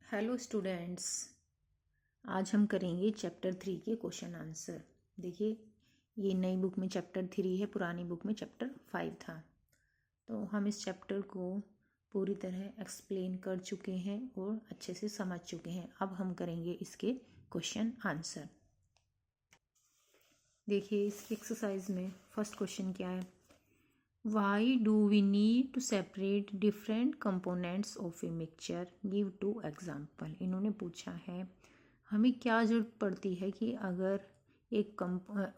Hello students, आज हम करेंगे चैप्टर 3 के क्वेश्चन आंसर। देखिए, ये नई बुक में चैप्टर 3 है, पुरानी बुक में चैप्टर 5 था। तो हम इस चैप्टर को पूरी तरह एक्सप्लेन कर चुके हैं और अच्छे से समझ चुके हैं। अब हम करेंगे इसके क्वेश्चन आंसर। देखिए, इस एक्सरसाइज में फर्स्ट क्वेश्चन क्या है? Why do we need to separate different components of a mixture? Give two example. इन्होंने पूछा है हमें क्या ज़रूरत पड़ती है कि अगर एक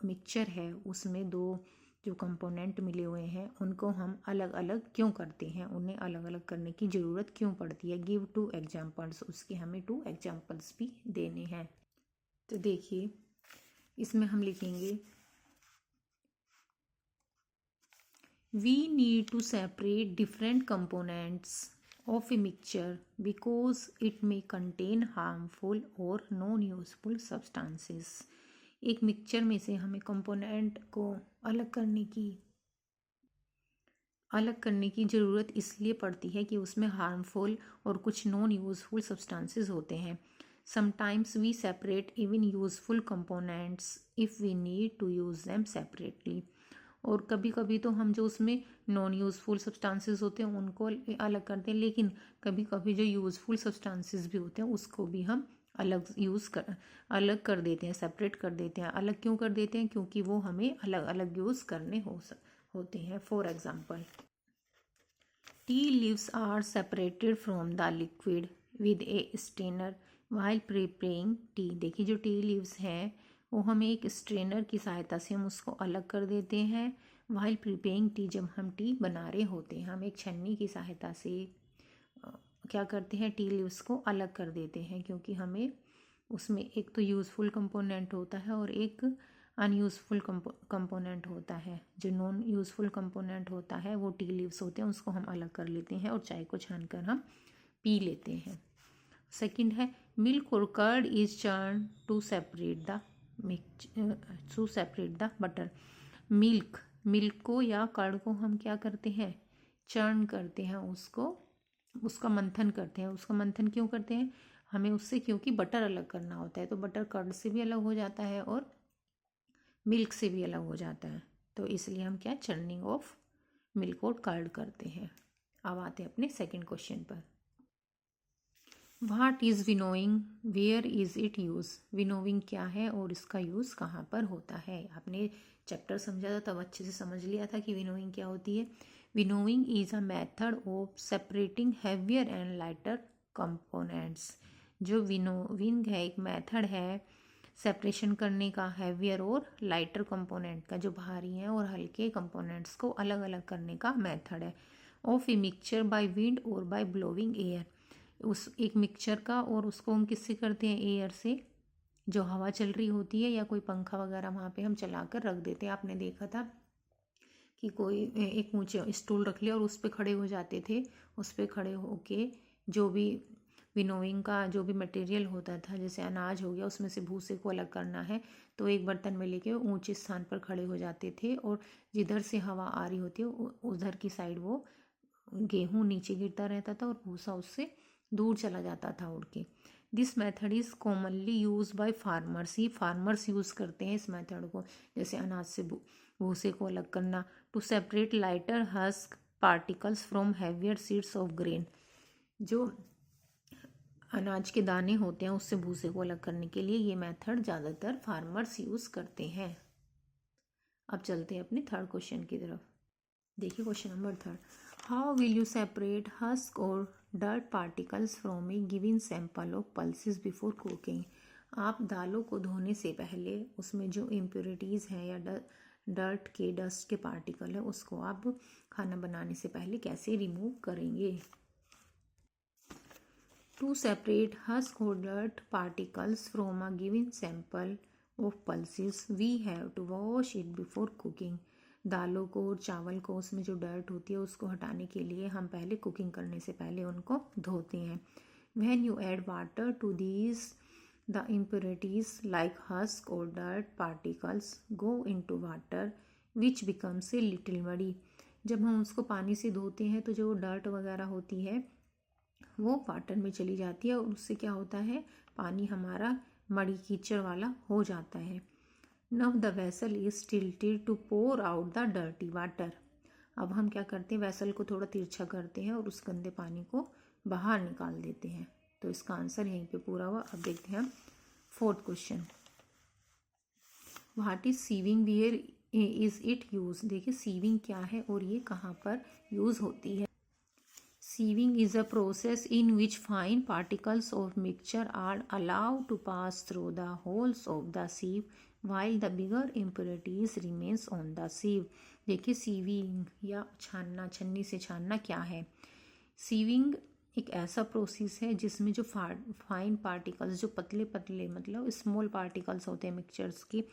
मिक्सचर है उसमें दो जो कंपोनेंट मिले हुए हैं उनको हम अलग अलग क्यों करते हैं, उन्हें अलग अलग करने की ज़रूरत क्यों पड़ती है। गिव टू एग्जाम्पल्स, उसके हमें टू एग्जाम्पल्स भी देने हैं। तो देखिए, इसमें हम लिखेंगे we need to separate different components of a mixture because it may contain harmful or non-useful substances. एक मिक्सचर में से हमें कंपोनेंट को अलग करने की ज़रूरत इसलिए पड़ती है कि उसमें हार्मफुल और कुछ नॉन यूजफुल सब्सटेंसेस होते हैं। Sometimes we separate even useful components if we need to use them separately. और कभी कभी तो हम जो उसमें नॉन यूज़फुल सब्सटेंसेस होते हैं उनको अलग करते हैं, लेकिन कभी कभी जो यूज़फुल सब्सटेंसेस भी होते हैं उसको भी हम अलग कर देते हैं, सेपरेट कर देते हैं। अलग क्यों कर देते हैं? क्योंकि वो हमें अलग अलग यूज़ करने होते हैं। For example, tea leaves are separated from the liquid with a strainer while preparing tea. देखिए, जो टी लीव्स हैं वो हमें एक स्ट्रेनर की सहायता से हम उसको अलग कर देते हैं। वाइल प्रिपेयरिंग टी, जब हम टी बना रहे होते हैं हम एक छन्नी की सहायता से क्या करते हैं, टी लीव्स को अलग कर देते हैं, क्योंकि हमें उसमें एक तो यूज़फुल कंपोनेंट होता है और एक अनयूज़फुल कंपोनेंट होता है। जो नॉन यूज़फुल कंपोनेंट होता है वो टी लीव्स होते हैं, उसको हम अलग कर लेते हैं और चाय को छानकर हम पी लेते हैं। सेकंड है, मिल्क और curd is churn to separate the butter. Milk को या कर्ड को हम क्या करते हैं, चर्न करते हैं, उसका मंथन करते हैं। उसका मंथन क्यों करते हैं? हमें उससे क्योंकि बटर अलग करना होता है, तो बटर कर्ड से भी अलग हो जाता है और मिल्क से भी अलग हो जाता है, तो इसलिए हम क्या, चर्निंग ऑफ मिल्क और कर्ड करते हैं। अब आते हैं अपने सेकंड क्वेश्चन पर। What is winnowing, where is it use? Winnowing क्या है और इसका यूज़ कहाँ पर होता है? आपने चैप्टर समझा था तब अच्छे से समझ लिया था कि विनोइंग क्या होती है। Winnowing is a method of separating heavier and lighter components. जो विनोइंग है, एक मेथड है सेपरेशन करने का हैवियर और लाइटर कंपोनेंट का, जो भारी हैं और हल्के कंपोनेंट्स को अलग अलग करने का मेथड है। Of a mixture by wind और बाय ब्लोइंग एयर। उस एक मिक्सचर का, और उसको हम किससे करते हैं? एयर से, जो हवा चल रही होती है या कोई पंखा वगैरह वहाँ पे हम चला कर रख देते हैं। आपने देखा था कि कोई एक ऊंचे स्टूल रख लिया और उस पर खड़े हो जाते थे। उस पर खड़े होके जो भी विनोइंग का जो भी मटेरियल होता था, जैसे अनाज हो गया, उसमें से भूसे को अलग करना है तो एक बर्तन में लेके ऊंचे स्थान पर खड़े हो जाते थे, और जिधर से हवा आ रही होती है उधर की साइड वो गेहूँ नीचे गिरता रहता था और भूसा उससे दूर चला जाता था उड़ के। This method is commonly use by farmers. He farmers use करते हैं इस मेथड को, जैसे अनाज से भूसे को अलग करना। To separate lighter husk particles from heavier seeds of grain. जो अनाज के दाने होते हैं उससे भूसे को अलग करने के लिए ये मेथड ज़्यादातर फार्मर्स यूज़ करते हैं। अब चलते हैं अपने थर्ड क्वेश्चन की तरफ। देखिए, question number third. How will you separate husk और dirt particles from A given sample of pulses before cooking? आप दालों को धोने से पहले उसमें जो इम्प्योरिटीज़ हैं या डस्ट के पार्टिकल है उसको आप खाना बनाने से पहले कैसे रिमूव करेंगे? टू सेपरेट हस्क और dirt particles from a given sample of pulses we have to wash it before cooking. दालों को और चावल को, उसमें जो डर्ट होती है उसको हटाने के लिए हम पहले कुकिंग करने से पहले उनको धोते हैं। When you add water to these the impurities like husk और dirt particles go into water which becomes a little muddy. जब हम उसको पानी से धोते हैं तो जो डर्ट वगैरह होती है वो वाटर में चली जाती है और उससे क्या होता है, पानी हमारा मड़ी कीचड़ वाला हो जाता है। Now the vessel is tilted to pour out the dirty water. अब हम क्या करते हैं, वेसल को थोड़ा तिरछा करते हैं और उस गंदे पानी को बाहर निकाल देते हैं। तो इसका आंसर यहीं पे पूरा हुआ। अब देखते हैं हम fourth question. What is sieving, where is it use. देखिए सीविंग क्या है और ये कहाँ पर यूज होती है। Sieving is a process in which fine particles of mixture are allowed to pass through the holes of the sieve while the bigger impurities remains on the sieve। देखिए सीविंग या छानना, छन्नी से छानना क्या है। सीविंग एक ऐसा प्रोसेस है जिसमें जो फाइन पार्टिकल्स, जो पतले पतले मतलब स्मॉल पार्टिकल्स होते हैं मिक्सचर्स के,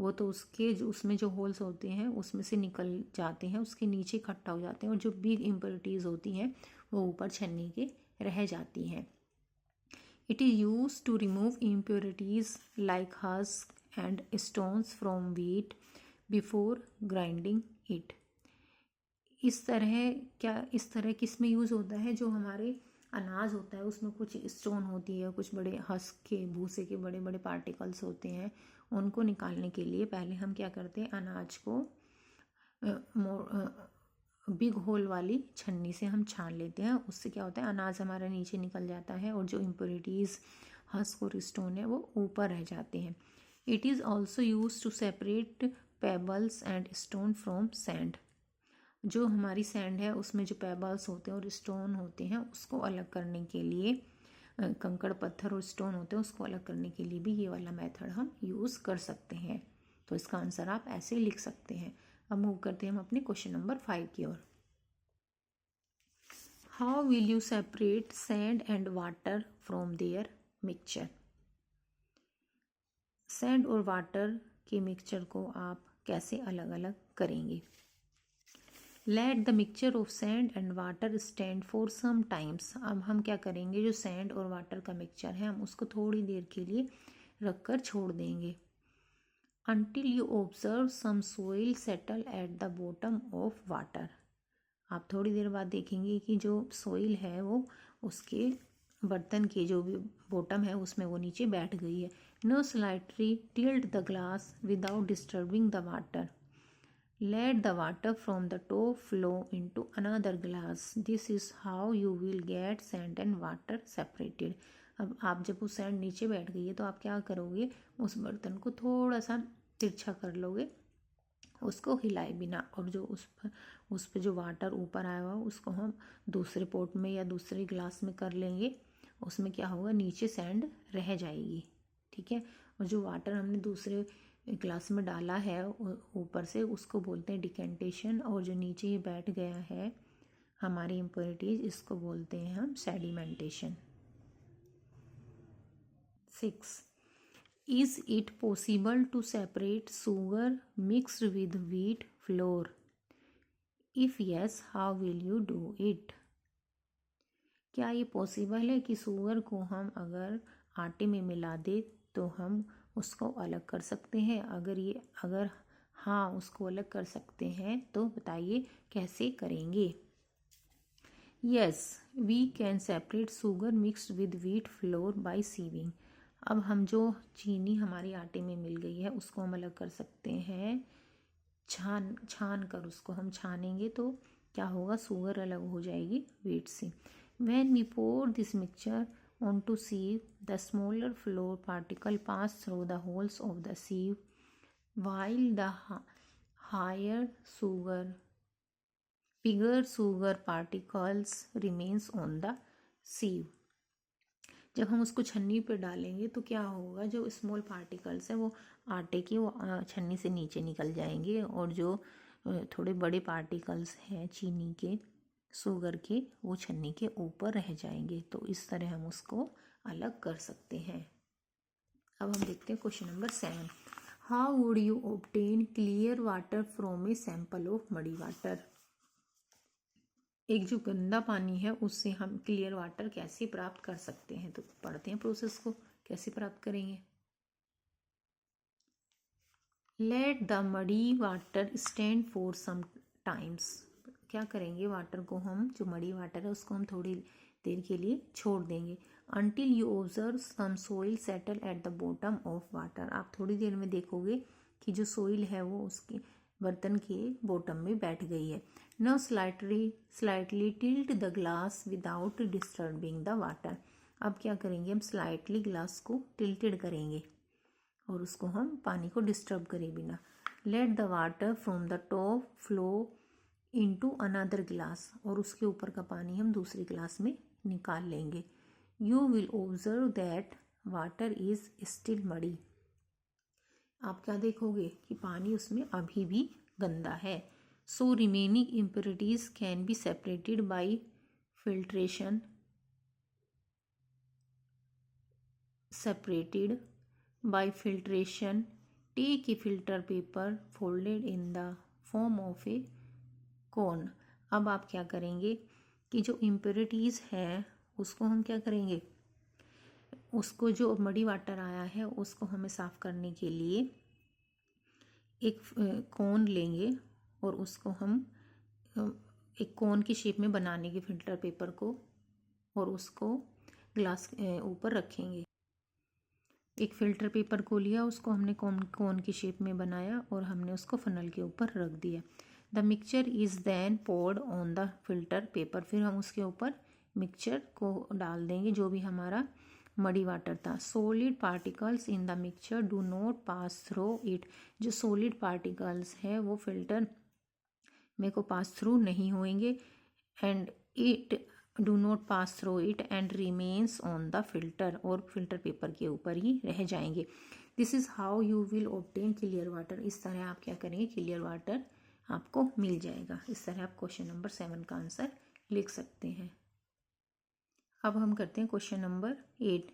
वो तो उसके जो उसमें जो होल्स होते हैं उसमें से निकल जाते हैं, उसके नीचे इकट्ठा हो जाते हैं, और जो बिग इम्प्योरिटीज़ होती हैं वो ऊपर छन्नी के रह जाती हैं। It is use to remove impurities like husk and stones from wheat before grinding it. इस तरह किस में यूज़ होता है, जो हमारे अनाज होता है उसमें कुछ स्टोन होती है, कुछ बड़े हस्क के भूसे के बड़े बड़े पार्टिकल्स होते हैं, उनको निकालने के लिए पहले हम क्या करते हैं, अनाज को बिग होल वाली छन्नी से हम छान लेते हैं। उससे क्या होता है, अनाज हमारा नीचे निकल जाता है और जो इम्प्योरिटीज़ हस्क और स्टोन है वो ऊपर रह जाते हैं। It is also use to separate pebbles and stone from sand. जो हमारी सैंड है उसमें जो पेबल्स होते हैं और स्टोन होते हैं उसको अलग करने के लिए, कंकड़ पत्थर और स्टोन होते हैं उसको अलग करने के लिए भी ये वाला मेथड हम यूज़ कर सकते हैं। तो इसका आंसर आप ऐसे ही लिख सकते हैं। अब मूव करते हैं हम अपने क्वेश्चन नंबर 5 की ओर। How will you separate sand and water from there mixture. Sand और वाटर के मिक्सचर को आप कैसे अलग अलग करेंगे। Let the mixture of sand and water stand for some times. अब हम क्या करेंगे, जो सैंड और वाटर का मिक्सचर है हम उसको थोड़ी देर के लिए रख कर छोड़ देंगे। Until you observe some soil settle at the bottom of water. आप थोड़ी देर बाद देखेंगे कि जो सोइल है वो उसके बर्तन के जो भी बॉटम है उसमें वो नीचे बैठ गई है। Now slightly tilt the glass without disturbing the water. Let the water from the top flow into another glass. This is how you will get sand and water separated. अब आप जब वो सैंड नीचे बैठ गई है तो आप क्या करोगे, उस बर्तन को थोड़ा सा तिरछा कर लोगे, उसको हिलाए बिना, और जो उस पर जो वाटर ऊपर आया हुआ उसको हम दूसरे पॉट में या दूसरे ग्लास में कर लेंगे। उसमें क्या होगा, नीचे सैंड रह जाएगी। ठीक है, और जो वाटर हमने दूसरे ग्लास में डाला है ऊपर से उसको बोलते हैं डिकेंटेशन, और जो नीचे ये बैठ गया है हमारी इम्प्योरिटीज इसको बोलते हैं हम sedimentation. 6. Is it possible to separate sugar mixed with wheat flour. If yes how will you do it. क्या ये पॉसिबल है कि शुगर को हम अगर आटे में मिला दे तो हम उसको अलग कर सकते हैं। अगर हाँ उसको अलग कर सकते हैं तो बताइए कैसे करेंगे। Yes we can separate sugar mixed with wheat flour by sieving. अब हम जो चीनी हमारे आटे में मिल गई है उसको हम अलग कर सकते हैं, छान कर उसको हम छानेंगे तो क्या होगा, शुगर अलग हो जाएगी व्हीट से। When we pour this mixture onto sieve, the smaller flour particle pass through the holes of the sieve, while the bigger sugar particles remains on the sieve। जब हम उसको छन्नी पे डालेंगे तो क्या होगा, जो स्मॉल पार्टिकल्स हैं वो आटे की वो छन्नी से नीचे निकल जाएंगे, और जो थोड़े बड़े पार्टिकल्स हैं चीनी के, शुगर के, वो छन्नी के ऊपर रह जाएंगे। तो इस तरह हम उसको अलग कर सकते हैं। अब हम देखते हैं question number 7। How would you obtain clear water from a sample of muddy water. एक जो गंदा पानी है उससे हम क्लियर वाटर कैसे प्राप्त कर सकते हैं। तो पढ़ते हैं प्रोसेस को, कैसे प्राप्त करेंगे। Let the muddy water stand for some times. क्या करेंगे, वाटर को हम, जो मड़ी वाटर है उसको हम थोड़ी देर के लिए छोड़ देंगे। Until you observe some soil settle at the bottom of water, आप थोड़ी देर में देखोगे कि जो सोइल है वो उसके बर्तन के बॉटम में बैठ गई है। Now slightly tilt the glass without disturbing the water, अब क्या करेंगे, हम स्लाइटली ग्लास को टिल्टेड करेंगे और उसको हम पानी को डिस्टर्ब करे बिना। Let the water from the top flow into another glass, और उसके ऊपर का पानी हम दूसरी ग्लास में निकाल लेंगे। You will observe that water is still muddy, आप क्या देखोगे कि पानी उसमें अभी भी गंदा है। So remaining impurities can be separated by filtration, take a filter paper folded in the form of a cone। अब आप क्या करेंगे कि जो इम्प्योरिटीज़ है उसको हम क्या करेंगे, उसको जो मडी वाटर आया है उसको हमें साफ़ करने के लिए एक कोन लेंगे और उसको हम एक कोन की शेप में बनाने के फिल्टर पेपर को, और उसको ग्लास ऊपर रखेंगे। एक फ़िल्टर पेपर को लिया, उसको हमने कोन की शेप में बनाया और हमने उसको फनल के ऊपर रख दिया। The mixture is then poured on the filter paper, फिर हम उसके ऊपर मिक्सचर को डाल देंगे जो भी हमारा मडी वाटर था। Solid particles in the mixture do not pass through it, जो सॉलिड पार्टिकल्स है वो फिल्टर में को पास थ्रू नहीं होंगे। And it do not pass through it and remains on the filter, और फिल्टर पेपर के ऊपर ही रह जाएंगे। This is how you will obtain clear water, इस तरह आप क्या करेंगे, क्लियर वाटर आपको मिल जाएगा। इस तरह आप क्वेश्चन नंबर 7 का आंसर लिख सकते हैं। अब हम करते हैं question number 8,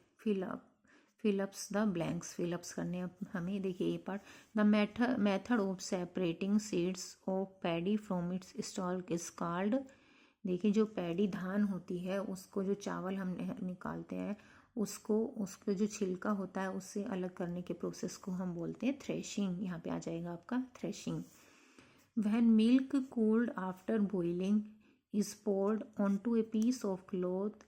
fill-ups the blanks, fill-ups करने हमें। देखिए ये part, the method of separating seeds of paddy from its stock is called, देखिए जो पैडी धान होती है उसको, जो चावल हम निकालते हैं उसको जो छिलका होता है उससे अलग करने के प्रोसेस को हम बोलते हैं थ्रेशिंग। यहाँ पे आ जाएगा आपका threshing. When milk cooled after boiling is poured onto a piece of cloth,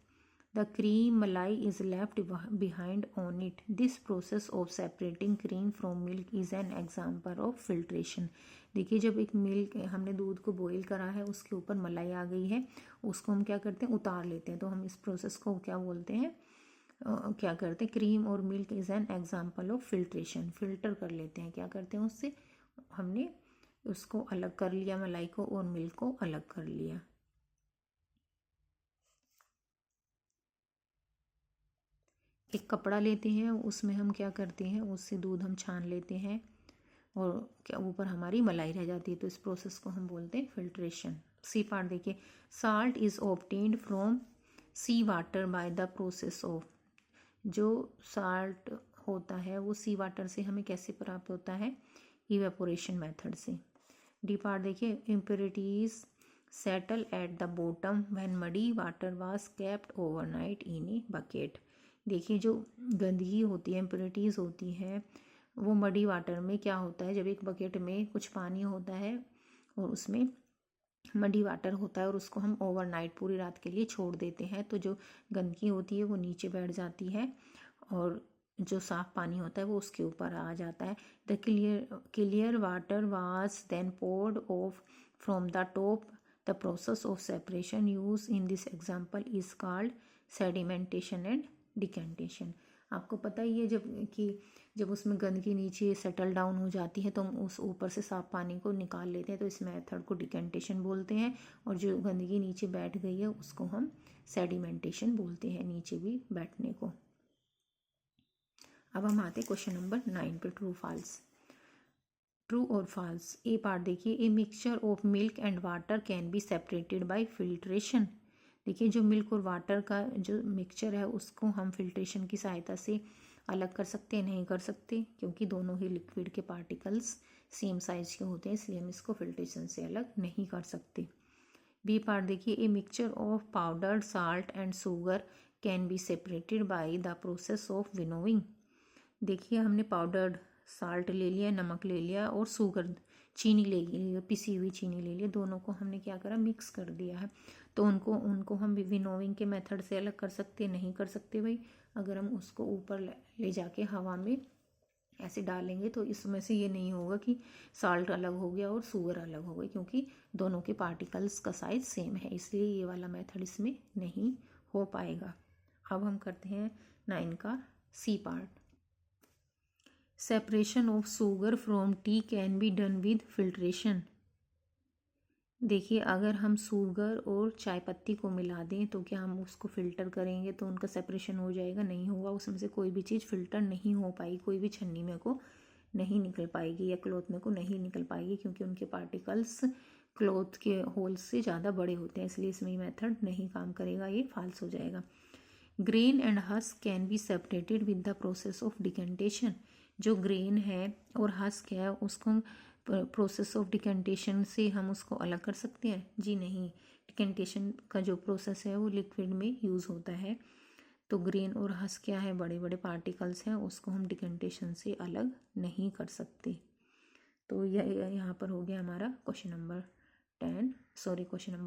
the cream malai is left behind on it. This process of separating cream from milk is an example of filtration। देखिए जब एक milk, हमने दूध को boil करा है, उसके ऊपर मलाई आ गई है, उसको हम क्या करते हैं, उतार लेते हैं। तो हम इस प्रोसेस को क्या बोलते हैं, क्या करते हैं, क्रीम और milk is an example of filtration, filter कर लेते हैं। क्या करते हैं, उससे हमने उसको अलग कर लिया, मलाई को और मिल्क को अलग कर लिया। एक कपड़ा लेते हैं, उसमें हम क्या करते हैं, उससे दूध हम छान लेते हैं और क्या ऊपर हमारी मलाई रह जाती है। तो इस प्रोसेस को हम बोलते हैं फिल्ट्रेशन। सी पार्ट देखिए, salt is obtained from sea water by the process of, जो साल्ट होता है वो सी वाटर से हमें कैसे प्राप्त होता है, इवेपोरेशन मेथड से। डी पार्ट देखिए, impurities settle at the bottom when muddy water was kept overnight in a bucket. देखिए जो गंदगी होती है, इम्प्योरिटीज़ होती है, वो मडी वाटर में क्या होता है, जब एक बकेट में कुछ पानी होता है और उसमें मडी वाटर होता है और उसको हम ओवरनाइट पूरी रात के लिए छोड़ देते हैं, तो जो गंदगी होती है वो नीचे बैठ जाती है और जो साफ पानी होता है वो उसके ऊपर आ जाता है। The clear water was then poured off from the top. The process of separation use in this example is called sedimentation and decantation. आपको पता ही है जब उसमें गंदगी नीचे सेटल डाउन हो जाती है तो हम उस ऊपर से साफ पानी को निकाल लेते हैं, तो इस मेथड को डिकेंटेशन बोलते हैं। और जो गंदगी नीचे बैठ गई है उसको हम सेडिमेंटेशन बोलते हैं, नीचे भी बैठने को। अब हम आते हैं क्वेश्चन नंबर 9 पे, ट्रू फॉल्स। ट्रू और फॉल्स। ए पार्ट देखिए, a mixture of milk and water can be separated by filtration. देखिए जो मिल्क और वाटर का जो मिक्सचर है उसको हम फिल्ट्रेशन की सहायता से अलग कर सकते हैं, नहीं कर सकते, क्योंकि दोनों ही लिक्विड के पार्टिकल्स सेम साइज के होते हैं, इसलिए हम इसको फिल्ट्रेशन से अलग नहीं कर सकते। बी पार्ट देखिए, a mixture of powdered salt and sugar can be separated by the process of winnowing. देखिए हमने पाउडर्ड साल्ट ले लिया, नमक ले लिया और शुगर चीनी ले ली, पिसी हुई चीनी ले ली, दोनों को हमने क्या करा, मिक्स कर दिया है। तो उनको हम विनोविंग के मेथड से अलग कर सकते, नहीं कर सकते भाई। अगर हम उसको ऊपर ले जाके हवा में ऐसे डालेंगे तो इसमें से ये नहीं होगा कि साल्ट अलग हो गया और शुगर अलग हो गई, क्योंकि दोनों के पार्टिकल्स का साइज सेम है, इसलिए ये वाला मेथड इसमें नहीं हो पाएगा। अब हम करते हैं 9 का C part. Separation of sugar from tea can be done with filtration. देखिए, अगर हम शुगर और चाय पत्ती को मिला दें तो क्या हम उसको फ़िल्टर करेंगे तो उनका सेपरेशन हो जाएगा? नहीं होगा, उसमें से कोई भी चीज़ फ़िल्टर नहीं हो पाएगी, कोई भी छन्नी में को नहीं निकल पाएगी या क्लॉथ में को नहीं निकल पाएगी, क्योंकि उनके पार्टिकल्स क्लॉथ के होल से ज़्यादा बड़े होते हैं, इसलिए इसमें ये मेथड नहीं काम करेगा, ये फाल्स हो जाएगा। Grain and husk can be separated with the process of decantation. जो ग्रेन है और हस्क है उसको प्रोसेस ऑफ डिकेंटेशन से हम उसको अलग कर सकते हैं? जी नहीं। डिकेंटेशन का जो प्रोसेस है वो लिक्विड में यूज़ होता है, तो ग्रेन और हस्क क्या है, बड़े बड़े पार्टिकल्स हैं, उसको हम डिकेंटेशन से अलग नहीं कर सकते। तो यह यहाँ पर हो गया हमारा क्वेश्चन नंबर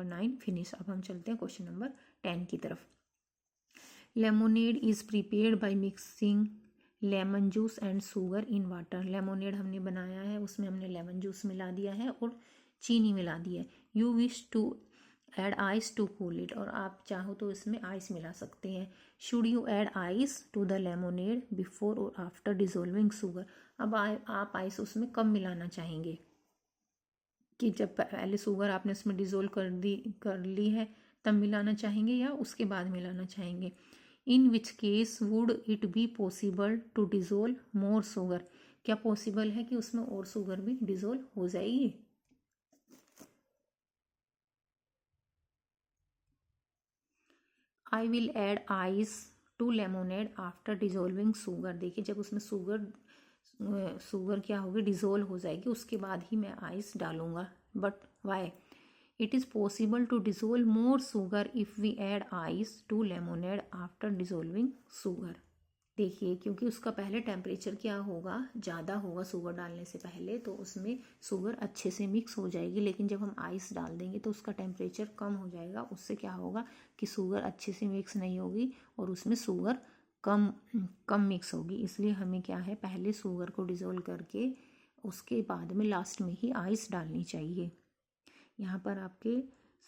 9 फिनिश। अब हम चलते हैं क्वेश्चन नंबर 10 की तरफ। Lemonade is prepared by mixing lemon juice and sugar in water. Lemonade हमने बनाया है, उसमें हमने लेमन जूस मिला दिया है और चीनी मिला दी है। You wish to add ice to cool it, और आप चाहो तो इसमें आइस मिला सकते हैं। Should you add ice to the lemonade before और आफ्टर डिजोल्विंग शुगर। अब आप आइस उसमें कब मिलाना चाहेंगे, कि जब पहले शुगर आपने उसमें डिज़ोल्व कर ली है तब मिलाना चाहेंगे या उसके बाद मिलाना चाहेंगे? इन which case would it be possible to dissolve more sugar. क्या पॉसिबल है कि उसमें और शुगर भी डिज़ोल्व हो जाएगी? I will add ice to lemonade after dissolving sugar. देखिए, जब उसमें शुगर क्या होगी, डिज़ोल्व हो जाएगी, उसके बाद ही मैं आइस डालूंगा। But why? It is possible to dissolve more sugar if we add ice to lemonade after डिज़ोल्विंग sugar. देखिए, क्योंकि उसका पहले टेम्परेचर क्या होगा, ज़्यादा होगा शुगर डालने से पहले, तो उसमें शुगर अच्छे से मिक्स हो जाएगी। लेकिन जब हम आइस डाल देंगे तो उसका टेम्परेचर कम हो जाएगा, उससे क्या होगा कि शुगर अच्छे से मिक्स नहीं होगी और उसमें शुगर कम मिक्स होगी। इसलिए हमें क्या है, पहले शुगर को डिज़ोल्व करके उसके बाद में लास्ट में ही आइस डालनी चाहिए। यहाँ पर आपके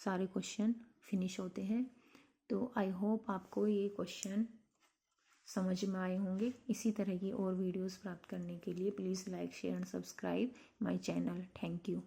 सारे क्वेश्चन फिनिश होते हैं। तो आई होप आपको ये क्वेश्चन समझ में आए होंगे। इसी तरह की और वीडियोस प्राप्त करने के लिए please like, share and subscribe my channel. Thank you.